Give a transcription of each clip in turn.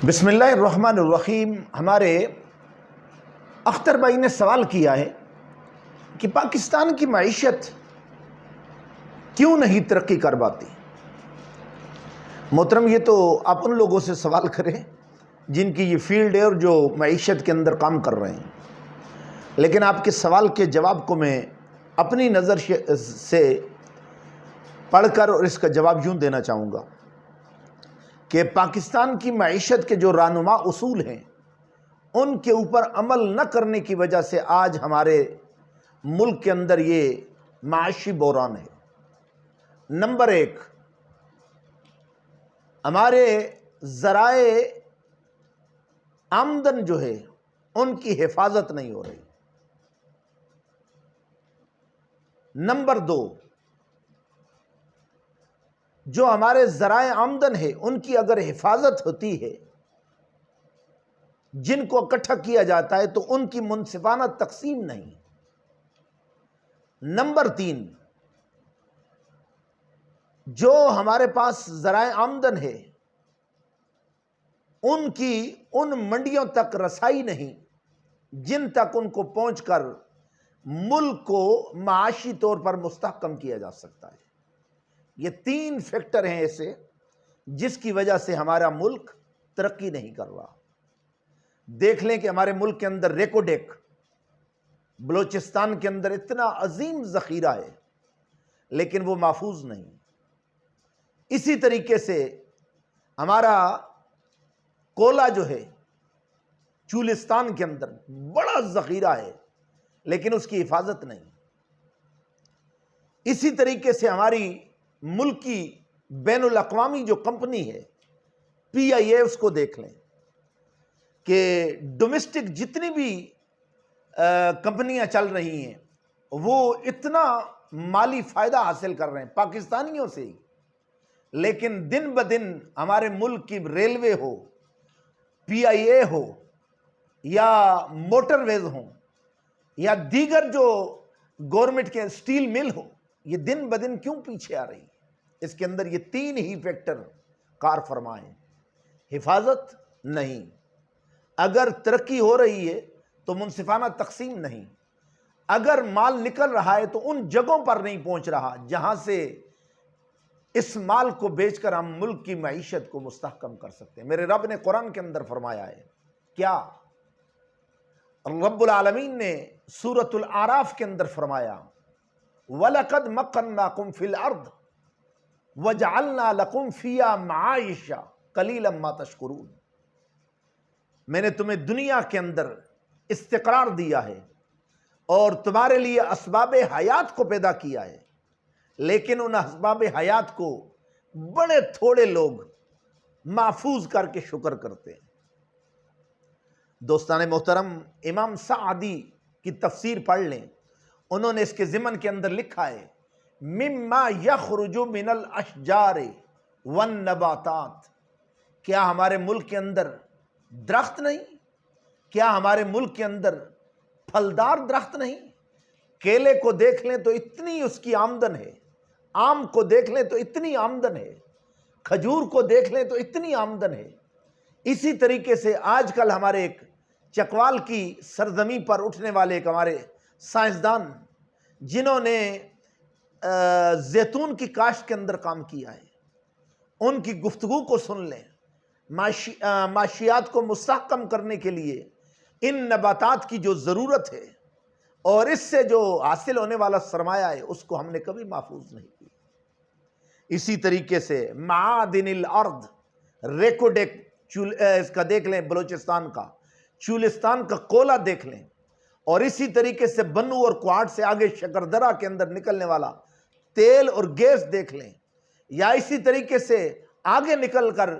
بسم اللہ الرحمن الرحیم۔ ہمارے اختر بھائی نے سوال کیا ہے کہ پاکستان کی معیشت کیوں نہیں ترقی کر پاتی؟ محترم، یہ تو آپ ان لوگوں سے سوال کریں جن کی یہ فیلڈ ہے اور جو معیشت کے اندر کام کر رہے ہیں، لیکن آپ کے سوال کے جواب کو میں اپنی نظر سے پڑھ کر اور اس کا جواب یوں دینا چاہوں گا کہ پاکستان کی معیشت کے جو رہنما اصول ہیں ان کے اوپر عمل نہ کرنے کی وجہ سے آج ہمارے ملک کے اندر یہ معاشی بحران ہے۔ نمبر ایک، ہمارے ذرائع آمدن جو ہے ان کی حفاظت نہیں ہو رہی۔ نمبر دو، جو ہمارے ذرائع آمدن ہے ان کی اگر حفاظت ہوتی ہے، جن کو اکٹھا کیا جاتا ہے، تو ان کی منصفانہ تقسیم نہیں۔ نمبر تین، جو ہمارے پاس ذرائع آمدن ہے ان کی ان منڈیوں تک رسائی نہیں جن تک ان کو پہنچ کر ملک کو معاشی طور پر مستحکم کیا جا سکتا ہے۔ یہ تین فیکٹر ہیں ایسے جس کی وجہ سے ہمارا ملک ترقی نہیں کر رہا۔ دیکھ لیں کہ ہمارے ملک کے اندر ریکوڈیک بلوچستان کے اندر اتنا عظیم ذخیرہ ہے لیکن وہ محفوظ نہیں۔ اسی طریقے سے ہمارا کولا جو ہے چولستان کے اندر بڑا ذخیرہ ہے لیکن اس کی حفاظت نہیں۔ اسی طریقے سے ہماری ملکی بین الاقوامی جو کمپنی ہے پی آئی اے، اس کو دیکھ لیں کہ ڈومیسٹک جتنی بھی کمپنیاں چل رہی ہیں وہ اتنا مالی فائدہ حاصل کر رہے ہیں پاکستانیوں سے ہی، لیکن دن بدن ہمارے ملک کی ریلوے ہو، پی آئی اے ہو، یا موٹر ویز ہوں، یا دیگر جو گورنمنٹ کے سٹیل مل ہو، یہ دن بدن کیوں پیچھے آ رہی ہے؟ اس کے اندر یہ تین ہی فیکٹر کار فرما ہیں۔ حفاظت نہیں، اگر ترقی ہو رہی ہے تو منصفانہ تقسیم نہیں، اگر مال نکل رہا ہے تو ان جگہوں پر نہیں پہنچ رہا جہاں سے اس مال کو بیچ کر ہم ملک کی معیشت کو مستحکم کر سکتے ہیں۔ میرے رب نے قرآن کے اندر فرمایا ہے کیا؟ رب العالمین نے سورۃ الاعراف کے اندر فرمایا وَلَقَدْ مَكَّنَّاكُمْ فِي الْأَرْضِ وَجَعَلْنَا لَكُمْ فِيهَا مَعَائِشَ قَلِيلًا مَا تَشْكُرُونَ۔ میں نے تمہیں دنیا کے اندر استقرار دیا ہے اور تمہارے لیے اسباب حیات کو پیدا کیا ہے، لیکن ان اسباب حیات کو بڑے تھوڑے لوگ محفوظ کر کے شکر کرتے ہیں۔ دوستان محترم، امام سعدی کی تفسیر پڑھ لیں، انہوں نے اس کے ضمن کے اندر لکھا ہے مما یخرج من الاشجار والنباتات۔ کیا ہمارے ملک کے اندر درخت نہیں؟ کیا ہمارے ملک کے اندر پھلدار درخت نہیں؟ کیلے کو دیکھ لیں تو اتنی اس کی آمدن ہے، آم کو دیکھ لیں تو اتنی آمدن ہے، کھجور کو دیکھ لیں تو اتنی آمدن ہے۔ اسی طریقے سے آج کل ہمارے ایک چکوال کی سرزمین پر اٹھنے والے ایک ہمارے سائنسدان جنہوں نے زیتون کی کاشت کے اندر کام کیا ہے، ان کی گفتگو کو سن لیں۔ معاشیات کو مستحکم کرنے کے لیے ان نباتات کی جو ضرورت ہے اور اس سے جو حاصل ہونے والا سرمایہ ہے اس کو ہم نے کبھی محفوظ نہیں کیا۔ اسی طریقے سے معادن الارض، ریکوڈیک اس کا دیکھ لیں، بلوچستان کا چولستان کا کولا دیکھ لیں، اور اسی طریقے سے بنو اور کوہاٹ سے آگے شکردرہ کے اندر نکلنے والا تیل اور گیس دیکھ لیں، یا اسی طریقے سے آگے نکل کر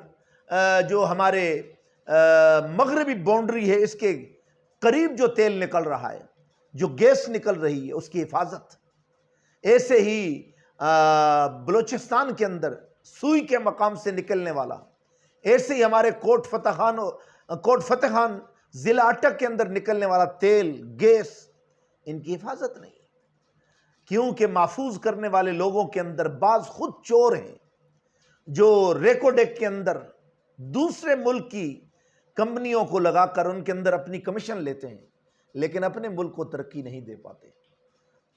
جو ہمارے مغربی باؤنڈری ہے اس کے قریب جو تیل نکل رہا ہے، جو گیس نکل رہی ہے، اس کی حفاظت۔ ایسے ہی بلوچستان کے اندر سوئی کے مقام سے نکلنے والا، ایسے ہی ہمارے کوٹ فتح خان ضلع اٹک کے اندر نکلنے والا تیل، گیس، ان کی حفاظت نہیں، کیونکہ محفوظ کرنے والے لوگوں کے اندر بعض خود چور ہیں جو ریکوڈیک کے اندر دوسرے ملک کی کمپنیوں کو لگا کر ان کے اندر اپنی کمیشن لیتے ہیں، لیکن اپنے ملک کو ترقی نہیں دے پاتے۔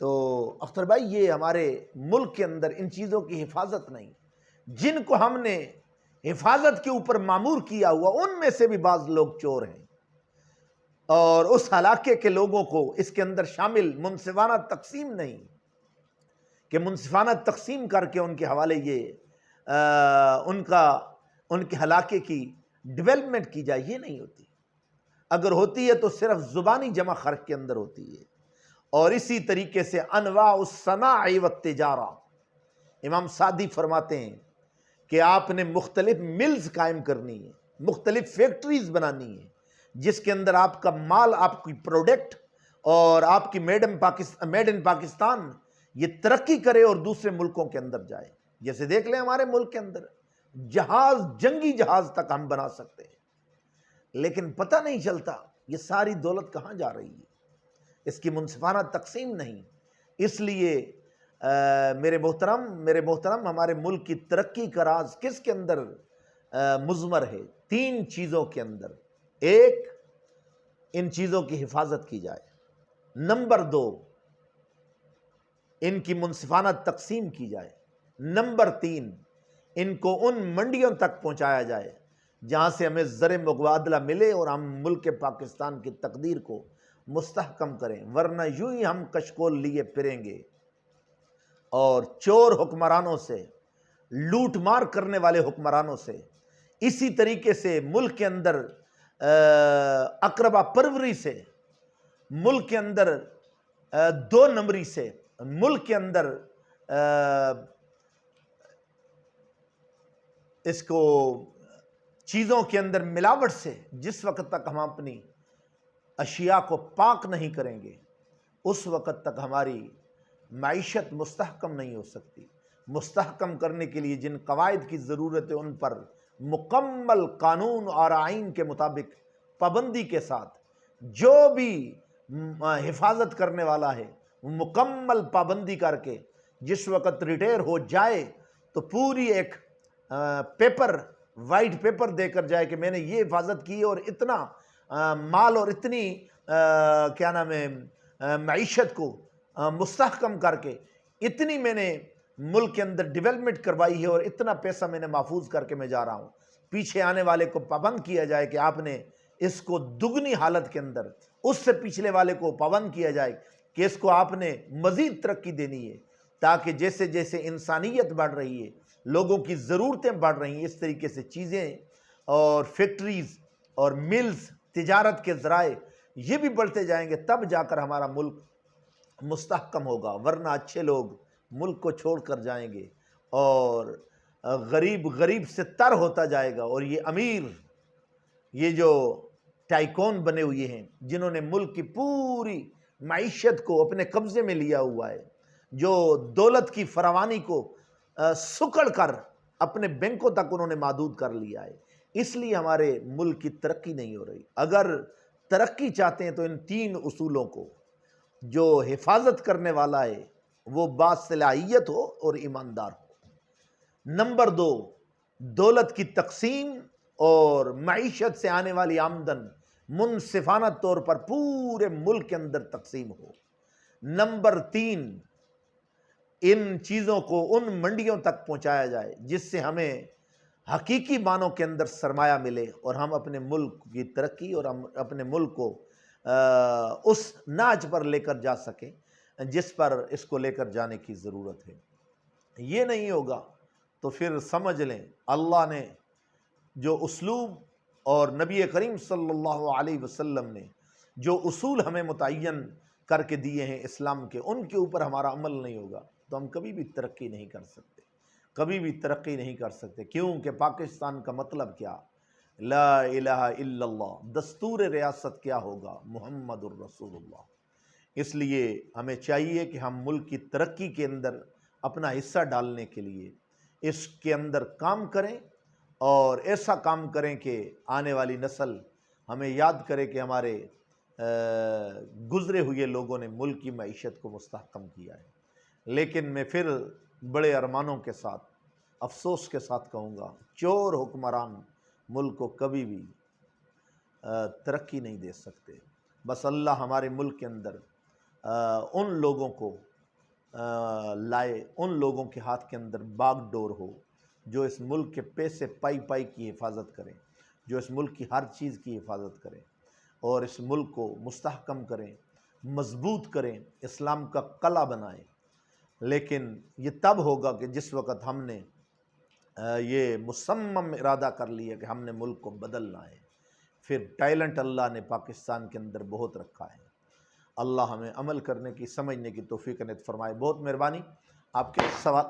تو اختر بھائی، یہ ہمارے ملک کے اندر ان چیزوں کی حفاظت نہیں، جن کو ہم نے حفاظت کے اوپر معمور کیا ہوا، ان میں سے بھی بعض لوگ چور ہیں، اور اس علاقے کے لوگوں کو اس کے اندر شامل منصفانہ تقسیم نہیں کہ منصفانہ تقسیم کر کے ان کے حوالے یہ ان کے علاقے کی ڈیولپمنٹ کی جائے، یہ نہیں ہوتی۔ اگر ہوتی ہے تو صرف زبانی جمع خرچ کے اندر ہوتی ہے۔ اور اسی طریقے سے انواع الصناع والتجارہ، امام سعدی فرماتے ہیں کہ آپ نے مختلف ملز قائم کرنی ہے، مختلف فیکٹریز بنانی ہے، جس کے اندر آپ کا مال، آپ کی پروڈکٹ اور آپ کی میڈ ان پاکستان یہ ترقی کرے اور دوسرے ملکوں کے اندر جائے۔ جیسے دیکھ لیں ہمارے ملک کے اندر جہاز، جنگی جہاز تک ہم بنا سکتے ہیں، لیکن پتہ نہیں چلتا یہ ساری دولت کہاں جا رہی ہے، اس کی منصفانہ تقسیم نہیں۔ اس لیے میرے محترم ہمارے ملک کی ترقی کا راز کس کے اندر مضمر ہے؟ 3 چیزوں کے اندر۔ ایک، ان چیزوں کی حفاظت کی جائے۔ نمبر 2، ان کی منصفانہ تقسیم کی جائے۔ نمبر 3، ان کو ان منڈیوں تک پہنچایا جائے جہاں سے ہمیں زر مبادلہ ملے اور ہم ملک پاکستان کی تقدیر کو مستحکم کریں، ورنہ یوں ہی ہم کشکول لیے پھریں گے اور چور حکمرانوں سے، لوٹ مار کرنے والے حکمرانوں سے، اسی طریقے سے ملک کے اندر اقربا پروری سے، ملک کے اندر 2 نمبری سے، ملک کے اندر اس کو چیزوں کے اندر ملاوٹ سے، جس وقت تک ہم اپنی اشیاء کو پاک نہیں کریں گے اس وقت تک ہماری معیشت مستحکم نہیں ہو سکتی۔ مستحکم کرنے کے لیے جن قواعد کی ضرورت ہے ان پر مکمل قانون اور آئین کے مطابق پابندی کے ساتھ جو بھی حفاظت کرنے والا ہے مکمل پابندی کر کے جس وقت ریٹائر ہو جائے تو پوری ایک پیپر، وائٹ پیپر دے کر جائے کہ میں نے یہ حفاظت کی اور اتنا مال اور اتنی کیا نام ہے معیشت کو مستحکم کر کے اتنی میں نے ملک کے اندر ڈیولپمنٹ کروائی ہے اور اتنا پیسہ میں نے محفوظ کر کے میں جا رہا ہوں۔ پیچھے آنے والے کو پابند کیا جائے کہ آپ نے اس کو دگنی حالت کے اندر، اس سے پچھلے والے کو پابند کیا جائے کہ اس کو آپ نے مزید ترقی دینی ہے، تاکہ جیسے جیسے انسانیت بڑھ رہی ہے، لوگوں کی ضرورتیں بڑھ رہی ہیں، اس طریقے سے چیزیں اور فیکٹریز اور ملز، تجارت کے ذرائع یہ بھی بڑھتے جائیں گے، تب جا کر ہمارا ملک مستحکم ہوگا، ورنہ اچھے لوگ ملک کو چھوڑ کر جائیں گے اور غریب سے تر ہوتا جائے گا، اور یہ امیر، یہ جو ٹائکون بنے ہوئے ہیں جنہوں نے ملک کی پوری معیشت کو اپنے قبضے میں لیا ہوا ہے، جو دولت کی فراوانی کو سکڑ کر اپنے بینکوں تک انہوں نے محدود کر لیا ہے، اس لیے ہمارے ملک کی ترقی نہیں ہو رہی۔ اگر ترقی چاہتے ہیں تو ان 3 اصولوں کو جو حفاظت کرنے والا ہے وہ باصلاحیت ہو اور ایماندار ہو۔ نمبر 2، دولت کی تقسیم اور معیشت سے آنے والی آمدن منصفانہ طور پر پورے ملک کے اندر تقسیم ہو۔ نمبر 3، ان چیزوں کو ان منڈیوں تک پہنچایا جائے جس سے ہمیں حقیقی معنوں کے اندر سرمایہ ملے اور ہم اپنے ملک کی ترقی اور ہم اپنے ملک کو اس ناج پر لے کر جا سکیں جس پر اس کو لے کر جانے کی ضرورت ہے۔ یہ نہیں ہوگا تو پھر سمجھ لیں اللہ نے جو اسلوب اور نبی کریم صلی اللہ علیہ وسلم نے جو اصول ہمیں متعین کر کے دیے ہیں اسلام کے، ان کے اوپر ہمارا عمل نہیں ہوگا تو ہم کبھی بھی ترقی نہیں کر سکتے، کبھی بھی ترقی نہیں کر سکتے۔ کیونکہ پاکستان کا مطلب کیا؟ لا الہ الا اللہ، دستور ریاست کیا ہوگا؟ محمد الرسول اللہ۔ اس لیے ہمیں چاہیے کہ ہم ملک کی ترقی کے اندر اپنا حصہ ڈالنے کے لیے اس کے اندر کام کریں اور ایسا کام کریں کہ آنے والی نسل ہمیں یاد کرے کہ ہمارے گزرے ہوئے لوگوں نے ملک کی معیشت کو مستحکم کیا ہے۔ لیکن میں پھر بڑے ارمانوں کے ساتھ، افسوس کے ساتھ کہوں گا، چور حکمران ملک کو کبھی بھی ترقی نہیں دے سکتے۔ بس اللہ ہمارے ملک کے اندر ان لوگوں کو لائے، ان لوگوں کے ہاتھ کے اندر باغ ڈور ہو جو اس ملک کے پیسے پائی پائی کی حفاظت کریں، جو اس ملک کی ہر چیز کی حفاظت کریں اور اس ملک کو مستحکم کریں، مضبوط کریں، اسلام کا قلعہ بنائیں۔ لیکن یہ تب ہوگا کہ جس وقت ہم نے یہ مصمم ارادہ کر لیا کہ ہم نے ملک کو بدلنا ہے۔ پھر ٹیلنٹ اللہ نے پاکستان کے اندر بہت رکھا ہے۔ اللہ ہمیں عمل کرنے کی، سمجھنے کی توفیق عنایت فرمائے۔ بہت مہربانی۔ آپ کے سوال